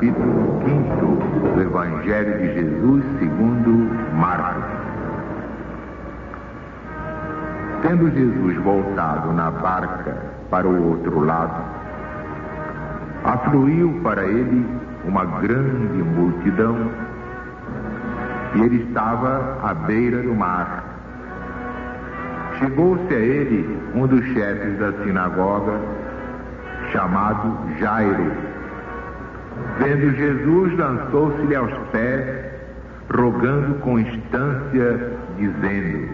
capítulo 5 do Evangelho de Jesus segundo Marcos. Tendo Jesus voltado na barca para o outro lado, afluiu para ele uma grande multidão, e ele estava à beira do mar. Chegou-se a ele um dos chefes da sinagoga, chamado Jairo. Vendo Jesus, lançou-se-lhe aos pés, rogando com instância, dizendo: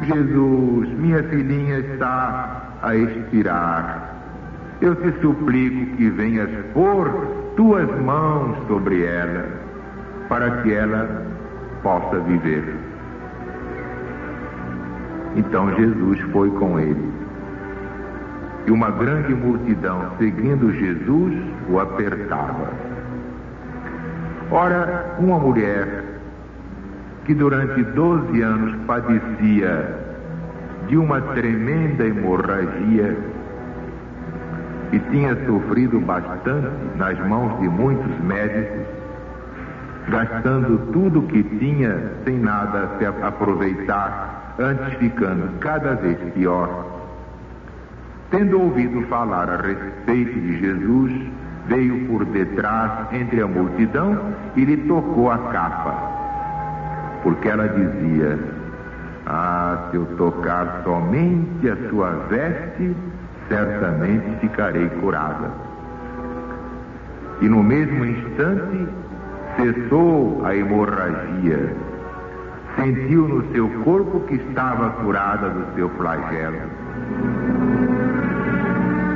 Jesus, minha filhinha está a expirar. Eu te suplico que venhas pôr tuas mãos sobre ela, para que ela possa viver. Então Jesus foi com ele. E uma grande multidão, seguindo Jesus, o apertava. Ora, uma mulher que durante 12 anos padecia de uma tremenda hemorragia e tinha sofrido bastante nas mãos de muitos médicos, gastando tudo o que tinha sem nada se aproveitar, antes ficando cada vez pior. Tendo ouvido falar a respeito de Jesus, veio por detrás entre a multidão e lhe tocou a capa, porque ela dizia: se eu tocar somente a sua veste, certamente ficarei curada. E no mesmo instante cessou a hemorragia, sentiu no seu corpo que estava curada do seu flagelo.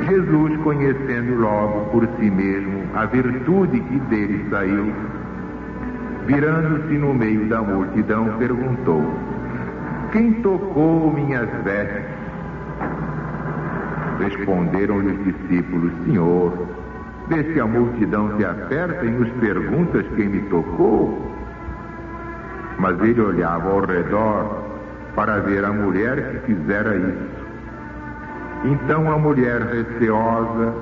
Jesus, conhecendo logo por si mesmo a virtude que dele saiu, virando-se no meio da multidão, perguntou: quem tocou minhas vestes? Responderam-lhe os discípulos: Senhor, vê se a multidão te aperta e nos perguntas quem me tocou? Mas ele olhava ao redor para ver a mulher que fizera isso. Então a mulher, receosa,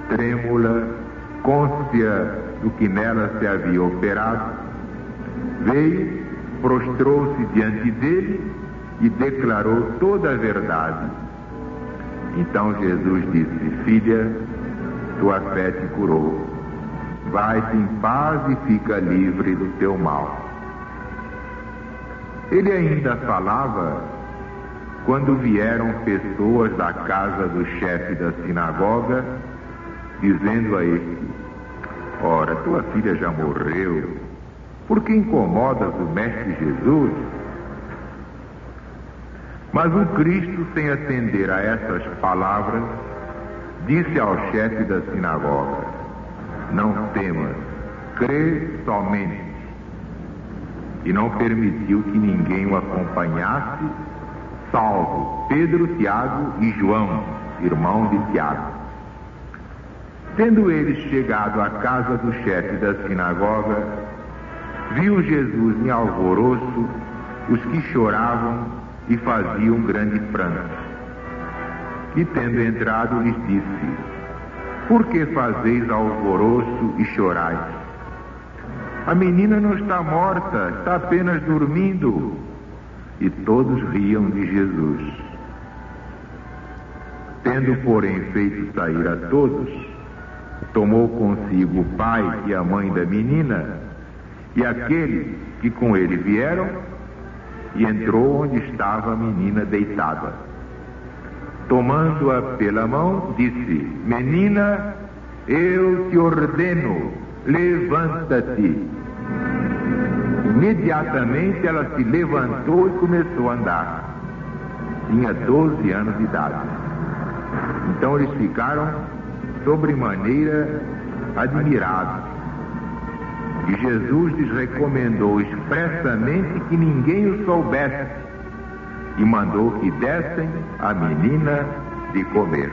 trêmula, cônscia do que nela se havia operado, veio, prostrou-se diante dele e declarou toda a verdade. Então Jesus disse: filha, tua fé te curou. Vai-te em paz e fica livre do teu mal. Ele ainda falava quando vieram pessoas da casa do chefe da sinagoga, dizendo a este: ora, tua filha já morreu, por que incomodas o mestre Jesus? Mas o Cristo, sem atender a essas palavras, disse ao chefe da sinagoga: não temas, crê somente. E não permitiu que ninguém o acompanhasse, salvo Pedro, Tiago e João, irmãos de Tiago. Tendo eles chegado à casa do chefe da sinagoga, viu Jesus em alvoroço os que choravam e faziam grande pranto. E tendo entrado, lhes disse: por que fazeis alvoroço e chorais? A menina não está morta, está apenas dormindo. E todos riam de Jesus. Tendo, porém, feito sair a todos, tomou consigo o pai e a mãe da menina e aqueles que com ele vieram, e entrou onde estava a menina deitada. Tomando-a pela mão, disse: menina, eu te ordeno, levanta-te. Imediatamente ela se levantou e começou a andar. Tinha 12 anos de idade. Então eles ficaram sobremaneira admirados. E Jesus lhes recomendou expressamente que ninguém o soubesse, e mandou que dessem à menina de comer.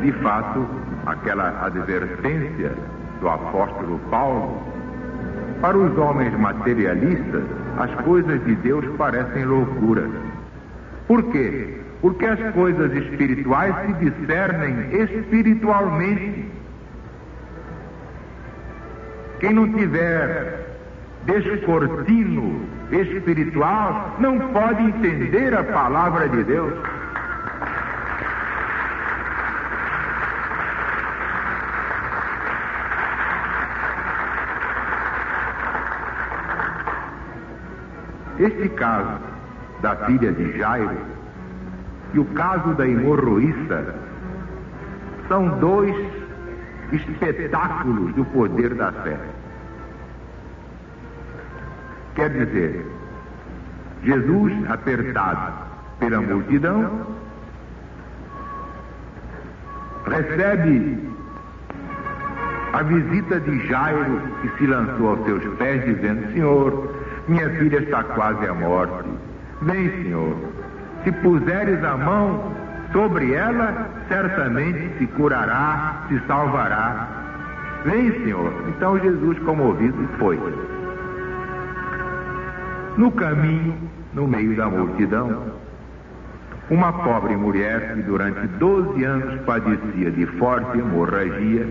De fato, aquela advertência do apóstolo Paulo, para os homens materialistas, as coisas de Deus parecem loucura. Por quê? Porque as coisas espirituais se discernem espiritualmente. Quem não tiver descortino espiritual não pode entender a palavra de Deus. Este caso da filha de Jairo e o caso da hemorroísta são dois espetáculos do poder da fé. Quer dizer, Jesus, apertado pela multidão, recebe a visita de Jairo, que se lançou aos seus pés dizendo: Senhor, minha filha está quase à morte. Vem, Senhor, se puseres a mão sobre ela, certamente se curará, se salvará. Vem, Senhor. Então Jesus, comovido, foi. No caminho, no meio da multidão, uma pobre mulher que durante 12 anos padecia de forte hemorragia,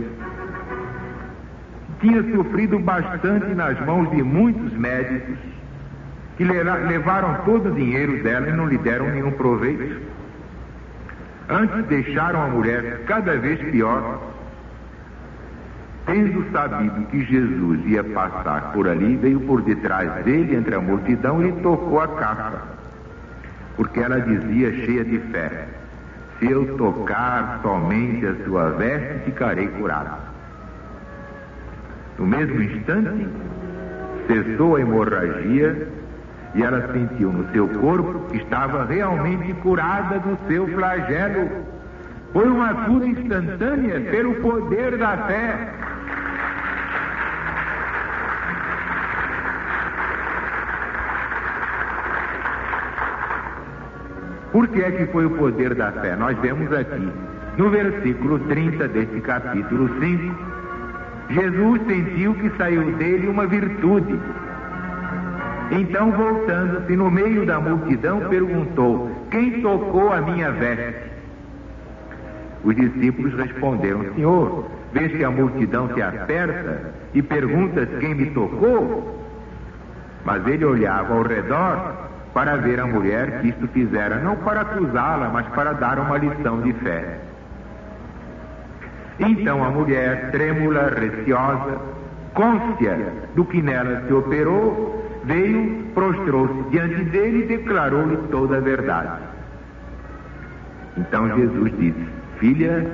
tinha sofrido bastante nas mãos de muitos médicos que levaram todo o dinheiro dela e não lhe deram nenhum proveito. Antes deixaram a mulher cada vez pior. Tendo sabido que Jesus ia passar por ali, veio por detrás dele, entre a multidão, e tocou a capa, porque ela dizia, cheia de fé: se eu tocar somente a sua veste, ficarei curada. No mesmo instante, cessou a hemorragia e ela sentiu no seu corpo que estava realmente curada do seu flagelo. Foi uma cura instantânea pelo poder da fé. Por que é que foi o poder da fé? Nós vemos aqui, no versículo 30 deste capítulo 5, Jesus sentiu que saiu dele uma virtude. Então, voltando-se no meio da multidão, perguntou: quem tocou a minha veste? Os discípulos responderam: Senhor, vês que a multidão te aperta e perguntas quem me tocou? Mas ele olhava ao redor para ver a mulher que isto fizera, não para acusá-la, mas para dar uma lição de fé. Então a mulher, trêmula, receosa, cônscia do que nela se operou, veio, prostrou-se diante dele e declarou-lhe toda a verdade. Então Jesus disse: filha,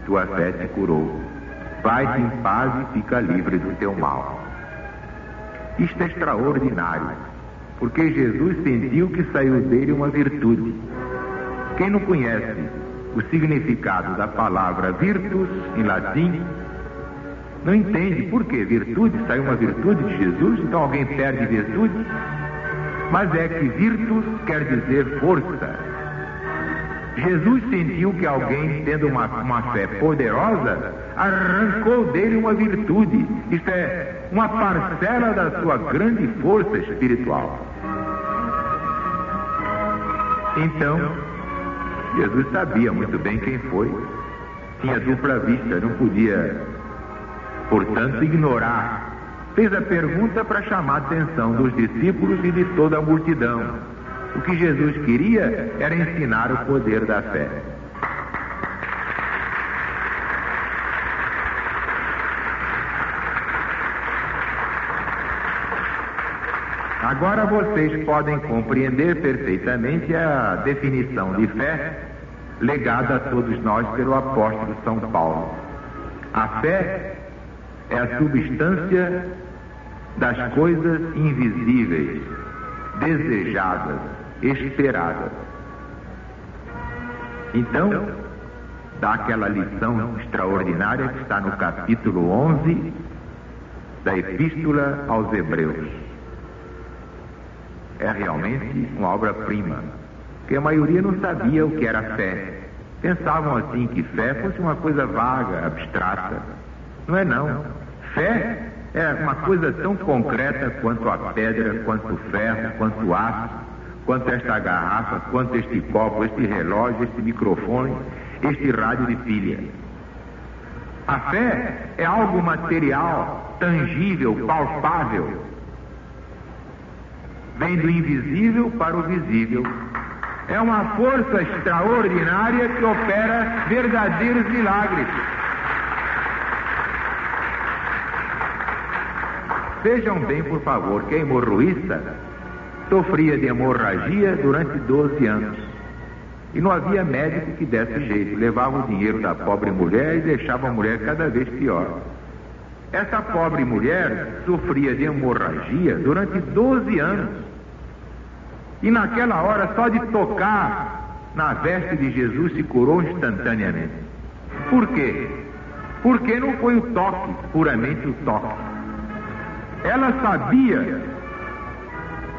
tua fé te curou. Vai-te em paz e fica livre do teu mal. Isto é extraordinário, porque Jesus sentiu que saiu dele uma virtude. Quem não conhece o significado da palavra virtus, em latim, não entende por que virtude, saiu uma virtude de Jesus, então alguém perde virtude. Mas é que virtus quer dizer força. Jesus sentiu que alguém, tendo uma fé poderosa, arrancou dele uma virtude, isto é, uma parcela da sua grande força espiritual. Então, Jesus sabia muito bem quem foi, tinha dupla vista, não podia, portanto, ignorar. Fez a pergunta para chamar a atenção dos discípulos e de toda a multidão. O que Jesus queria era ensinar o poder da fé. Agora vocês podem compreender perfeitamente a definição de fé legada a todos nós pelo apóstolo São Paulo. A fé é a substância das coisas invisíveis, desejadas, esperadas. Então, dá aquela lição extraordinária que está no capítulo 11 da Epístola aos Hebreus. É realmente uma obra-prima, porque a maioria não sabia o que era fé. Pensavam assim que fé fosse uma coisa vaga, abstrata. Não é não. Fé é uma coisa tão concreta quanto a pedra, quanto o ferro, quanto o aço, quanto esta garrafa, quanto este copo, este relógio, este microfone, este rádio de pilha. A fé é algo material, tangível, palpável. Vem do invisível para o visível. É uma força extraordinária que opera verdadeiros milagres. Vejam bem, por favor, que a hemorroísta sofria de hemorragia durante 12 anos. E não havia médico que desse jeito. Levava o dinheiro da pobre mulher e deixava a mulher cada vez pior. Essa pobre mulher sofria de hemorragia durante 12 anos. E naquela hora, só de tocar na veste de Jesus, se curou instantaneamente. Por quê? Porque não foi o toque, puramente o toque. Ela sabia,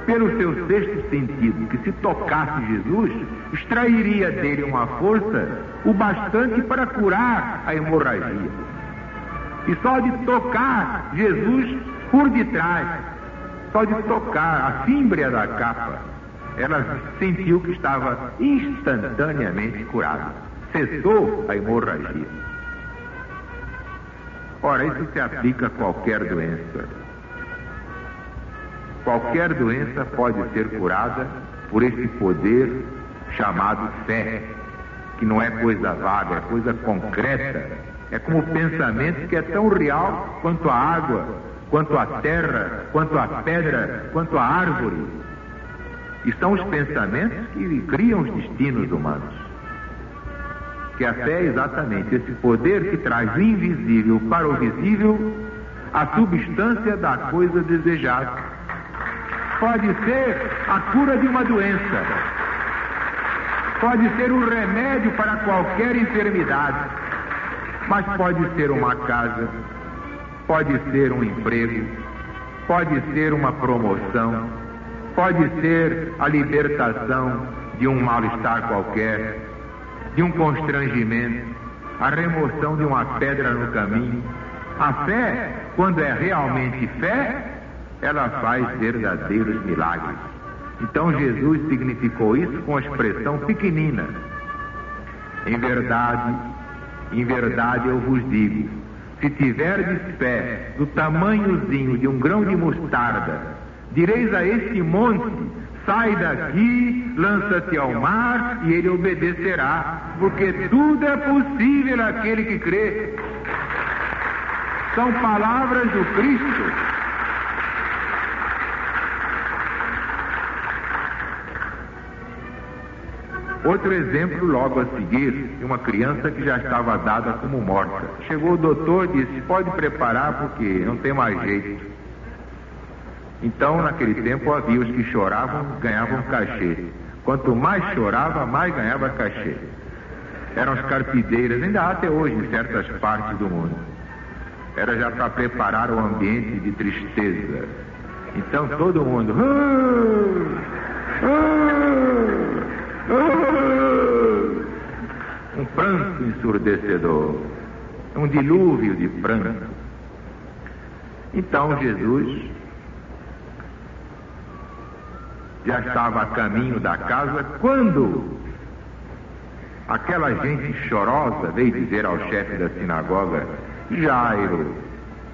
pelo seu sexto sentido, que se tocasse Jesus, extrairia dele uma força o bastante para curar a hemorragia. E só de tocar Jesus por detrás, só de tocar a fímbria da capa, ela sentiu que estava instantaneamente curada. Cessou a hemorragia. Ora, isso se aplica a qualquer doença. Qualquer doença pode ser curada por esse poder chamado fé, que não é coisa vaga, é coisa concreta. É como o pensamento que é tão real quanto a água, quanto a terra, quanto a pedra, quanto a árvore. E são os pensamentos que criam os destinos humanos. Que a fé é exatamente esse poder que traz do invisível para o visível a substância da coisa desejada. Pode ser a cura de uma doença, pode ser um remédio para qualquer enfermidade, mas pode ser uma casa, pode ser um emprego, pode ser uma promoção, pode ser a libertação de um mal-estar qualquer, de um constrangimento, a remoção de uma pedra no caminho. A fé, quando é realmente fé, ela faz verdadeiros milagres. Então Jesus significou isso com a expressão pequenina. Em verdade eu vos digo, se tiverdes fé do tamanhozinho de um grão de mostarda, direis a este monte, sai daqui, lança-te ao mar, e ele obedecerá, porque tudo é possível àquele que crê. São palavras do Cristo. Outro exemplo logo a seguir, de uma criança que já estava dada como morta. Chegou o doutor e disse, pode preparar porque não tem mais jeito. Então, naquele tempo, havia os que choravam, ganhavam cachê. Quanto mais chorava, mais ganhava cachê. Eram as carpideiras, ainda há até hoje em certas partes do mundo. Era já para preparar o ambiente de tristeza. Então todo mundo... um pranto ensurdecedor, um dilúvio de pranto. Então Jesus já estava a caminho da casa quando aquela gente chorosa veio dizer ao chefe da sinagoga, Jairo,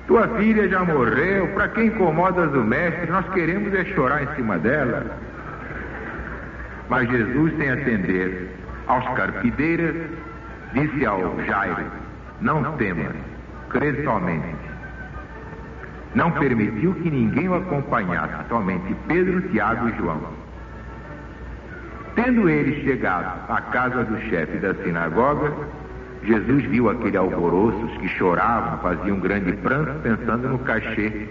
tua filha já morreu, para que incomodas o mestre? Nós queremos é chorar em cima dela. Mas Jesus, sem atender aos carpideiras, disse ao Jairo, não temas, crê somente. Não permitiu que ninguém o acompanhasse, somente Pedro, Tiago e João. Tendo eles chegado à casa do chefe da sinagoga, Jesus viu aquele alvoroço, os que choravam, faziam um grande pranto, pensando no cachê.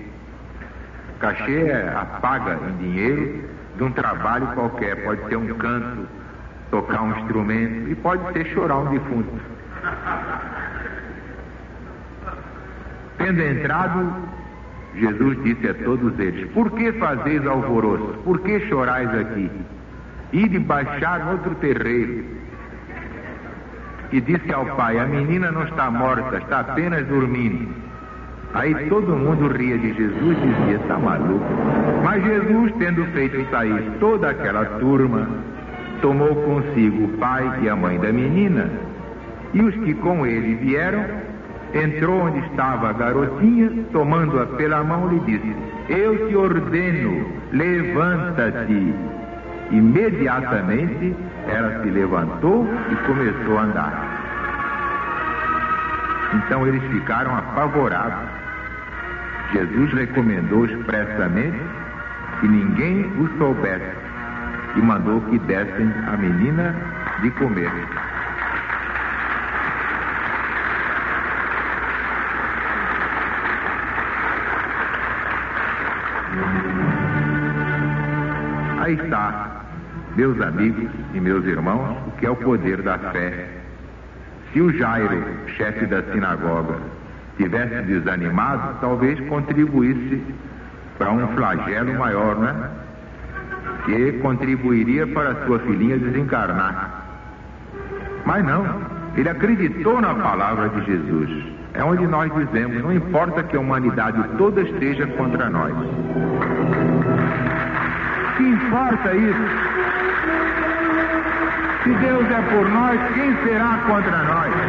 Cachê é a paga em dinheiro de um trabalho qualquer, pode ser um canto, tocar um instrumento, e pode ser chorar um defunto. Tendo entrado, Jesus disse a todos eles, por que fazeis alvoroço? Por que chorais aqui? Ide baixar no outro terreiro. E disse ao pai, a menina não está morta, está apenas dormindo. Aí todo mundo ria de Jesus e dizia: está maluco. Mas Jesus, tendo feito sair toda aquela turma, tomou consigo o pai e a mãe da menina, e os que com ele vieram, entrou onde estava a garotinha, tomando-a pela mão, lhe disse: eu te ordeno, levanta-te. Imediatamente ela se levantou e começou a andar. Então eles ficaram apavorados. Jesus recomendou expressamente que ninguém o soubesse e mandou que dessem a menina de comer. Aí está, meus amigos e meus irmãos, o que é o poder da fé. Se o Jairo, chefe da sinagoga, tivesse desanimado, talvez contribuísse para um flagelo maior, né? Que contribuiria para sua filhinha desencarnar. Mas não, ele acreditou na palavra de Jesus. É onde nós dizemos: não importa que a humanidade toda esteja contra nós. Que importa isso? Se Deus é por nós, quem será contra nós?